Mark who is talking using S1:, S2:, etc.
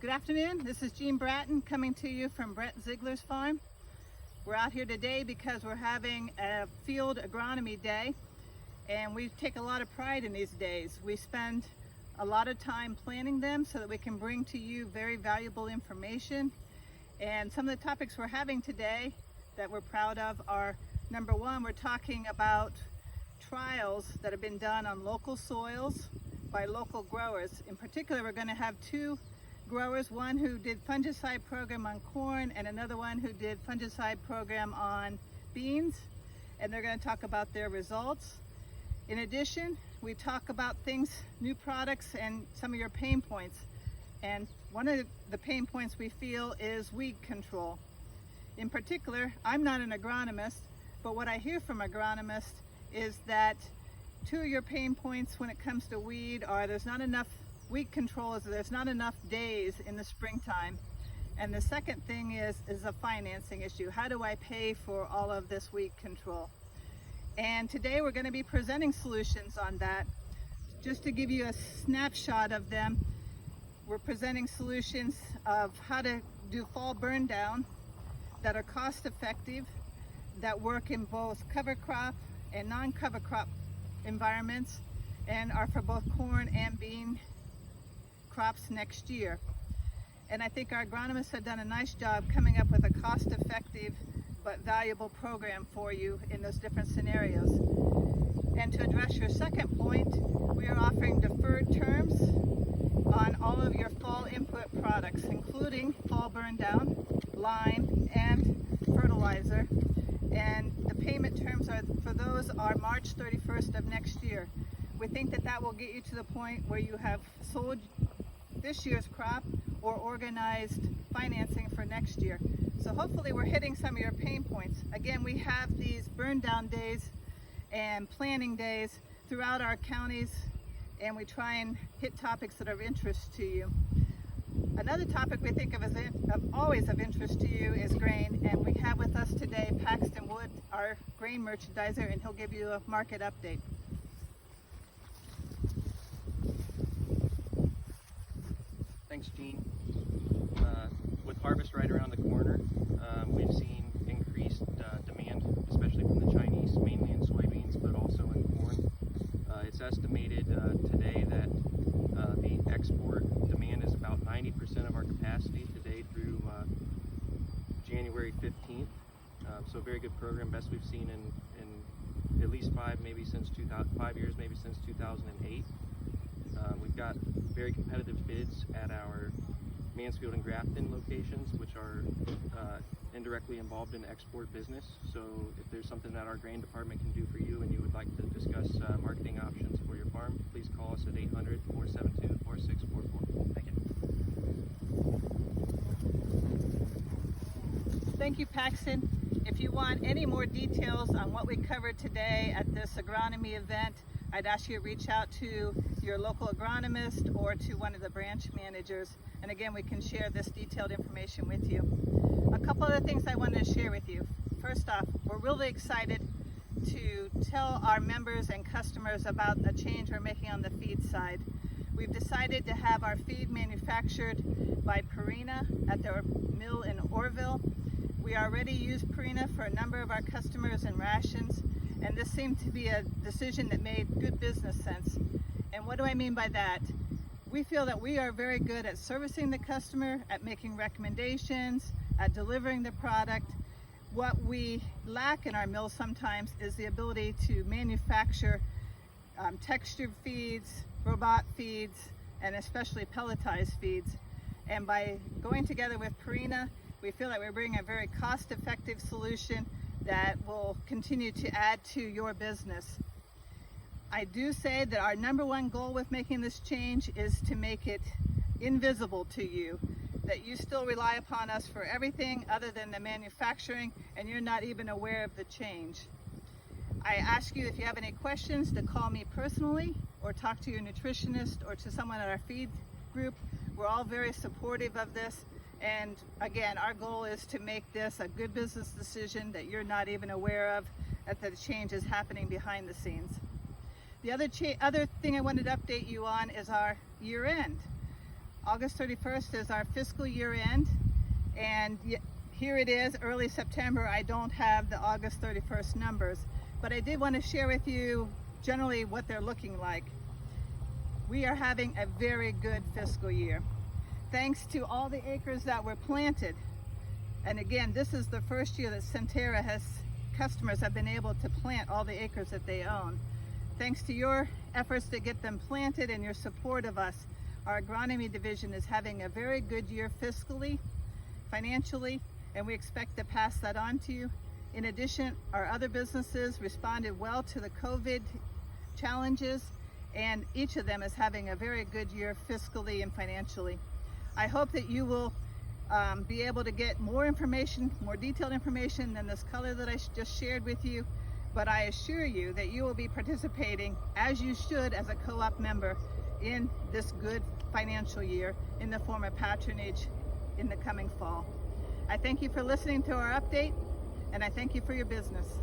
S1: Good afternoon, this is Jean Bratton coming to you from Brett Ziegler's farm. We're out here today because we're having a field agronomy day, and we take a lot of pride in these days. We spend a lot of time planning them so that we can bring to you very valuable information. And some of the topics we're having today that we're proud of are, number one, we're talking about trials that have been done on local soils by local growers. In particular, we're going to have two growers, one who did fungicide program on corn and another one who did fungicide program on beans, and they're going to talk about their results. In addition, we talk about things, new products, and some of your pain points. And one of the pain points we feel is weed control. In particular, I'm not an agronomist, but what I hear from agronomists is that two of your pain points when it comes to weed are there's not enough weed control, there's not enough days in the springtime. And the second thing is a financing issue. How do I pay for all of this weed control? And today we're going to be presenting solutions on that. Just to give you a snapshot of them, we're presenting solutions of how to do fall burn down that are cost effective, that work in both cover crop and non-cover crop environments, and are for both corn and bean crops next year. And I think our agronomists have done a nice job coming up with a cost-effective but valuable program for you in those different scenarios. And to address your second point, we are offering deferred terms on all of your fall input products, including fall burn down, lime, and fertilizer. And the payment terms for those are March 31st of next year. We think that that will get you to the point where you have sold this year's crop or organized financing for next year. So hopefully we're hitting some of your pain points. Again, we have these burn down days and planning days throughout our counties, and we try and hit topics that are of interest to you. Another topic we think of as always of interest to you is grain, and we have with us today Paxton Wood, our grain merchandiser, and he'll give you a market update.
S2: Thanks, Jean. With harvest right around the corner, we've seen increased demand, especially from the Chinese, mainly in soybeans, but also in corn. It's estimated today that the export demand is about 90% of our capacity today through January 15th. So a very good program, best we've seen in at least 5 years, maybe since 2008. We've got very competitive bids at our Mansfield and Grafton locations, which are indirectly involved in the export business. So if there's something that our grain department can do for you and you would like to discuss marketing options for your farm, please call us at 800-472-4644. Thank you.
S1: Thank you, Paxton. If you want any more details on what we covered today at this agronomy event, I'd ask you to reach out to your local agronomist or to one of the branch managers. And again, we can share this detailed information with you. A couple other things I wanted to share with you. First off, we're really excited to tell our members and customers about a change we're making on the feed side. We've decided to have our feed manufactured by Purina at their mill in Orville. We already use Purina for a number of our customers in rations, and this seemed to be a decision that made good business sense. And what do I mean by that? We feel that we are very good at servicing the customer, at making recommendations, at delivering the product. What we lack in our mills sometimes is the ability to manufacture textured feeds, robot feeds, and especially pelletized feeds. And by going together with Purina, we feel that we're bringing a very cost-effective solution that will continue to add to your business. I do say that our number one goal with making this change is to make it invisible to you, that you still rely upon us for everything other than the manufacturing, and you're not even aware of the change. I ask you, if you have any questions, to call me personally or talk to your nutritionist or to someone at our feed group. We're all very supportive of this. And again, our goal is to make this a good business decision that you're not even aware of, that the change is happening behind the scenes. The other thing I wanted to update you on is our year end. August 31st is our fiscal year end, and here it is, early September. I don't have the August 31st numbers, but I did want to share with you generally what they're looking like. We are having a very good fiscal year. Thanks to all the acres that were planted. And again, this is the first year that Centerra customers have been able to plant all the acres that they own. Thanks to your efforts to get them planted and your support of us, our agronomy division is having a very good year fiscally, financially, and we expect to pass that on to you. In addition, our other businesses responded well to the COVID challenges, and each of them is having a very good year fiscally and financially. I hope that you will be able to get more information, more detailed information than this color that I just shared with you, but I assure you that you will be participating, as you should as a co-op member, in this good financial year in the form of patronage in the coming fall. I thank you for listening to our update, and I thank you for your business.